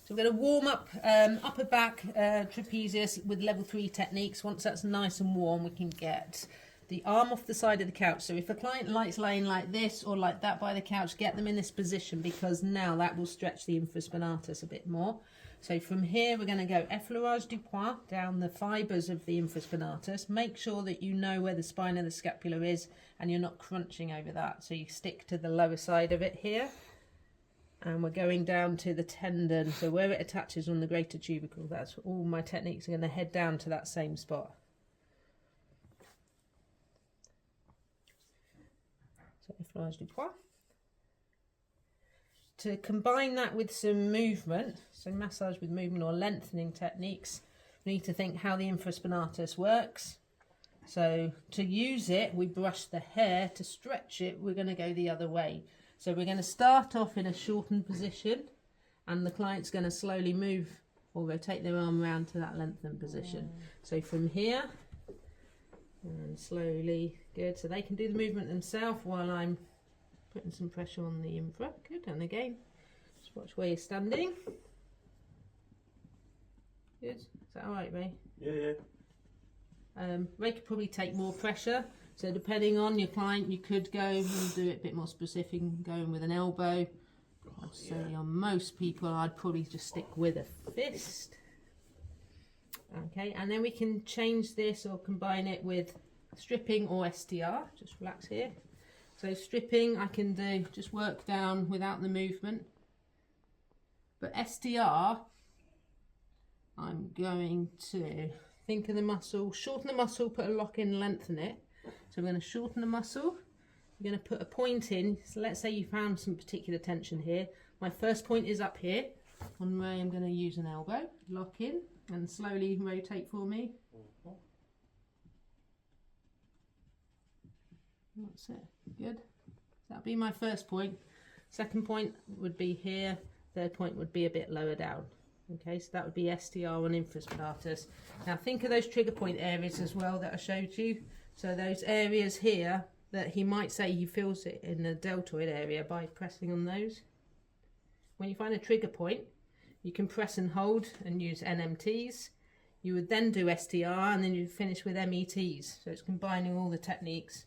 So we're going to warm up upper back trapezius with level 3 techniques. Once that's nice and warm, we can get the arm off the side of the couch. So if a client likes laying like this or like that by the couch, get them in this position, because now that will stretch the infraspinatus a bit more. So from here, we're going to go effleurage du poing down the fibres of the infraspinatus. Make sure that you know where the spine of the scapula is and you're not crunching over that. So you stick to the lower side of it here. And we're going down to the tendon, so where it attaches on the greater tubercle. That's all my techniques are going to head down to that same spot. So effleurage du poing. To combine that with some movement, so massage with movement or lengthening techniques, we need to think how the infraspinatus works. So to use it, we brush the hair. To stretch it, we're going to go the other way. So we're going to start off in a shortened position, and the client's going to slowly move or rotate their arm around to that lengthened position. So from here, and slowly, good. So they can do the movement themselves while I'm putting some pressure on the infra. Good. And again, just watch where you're standing. Good. Is that all right, Ray? Yeah. Ray could probably take more pressure. So depending on your client, you could go and do it a bit more specific, going with an elbow. I'd say on most people, I'd probably just stick with a fist. Okay, and then we can change this or combine it with stripping or STR. Just relax here. So stripping, I can do just work down without the movement. But STR, I'm going to think of the muscle, shorten the muscle, put a lock in, lengthen it. So we're going to shorten the muscle. We're going to put a point in. So let's say you found some particular tension here. My first point is up here. On Ray, I'm going to use an elbow, lock in, and slowly rotate for me. That's it. Good. That'll be my first point. Second point would be here. Third point would be a bit lower down. Okay, so that would be STR on infraspinatus. Now think of those trigger point areas as well that I showed you. So those areas here that he might say he feels it in the deltoid area by pressing on those. When you find a trigger point, you can press and hold and use NMTs. You would then do STR and then you'd finish with METs. So it's combining all the techniques.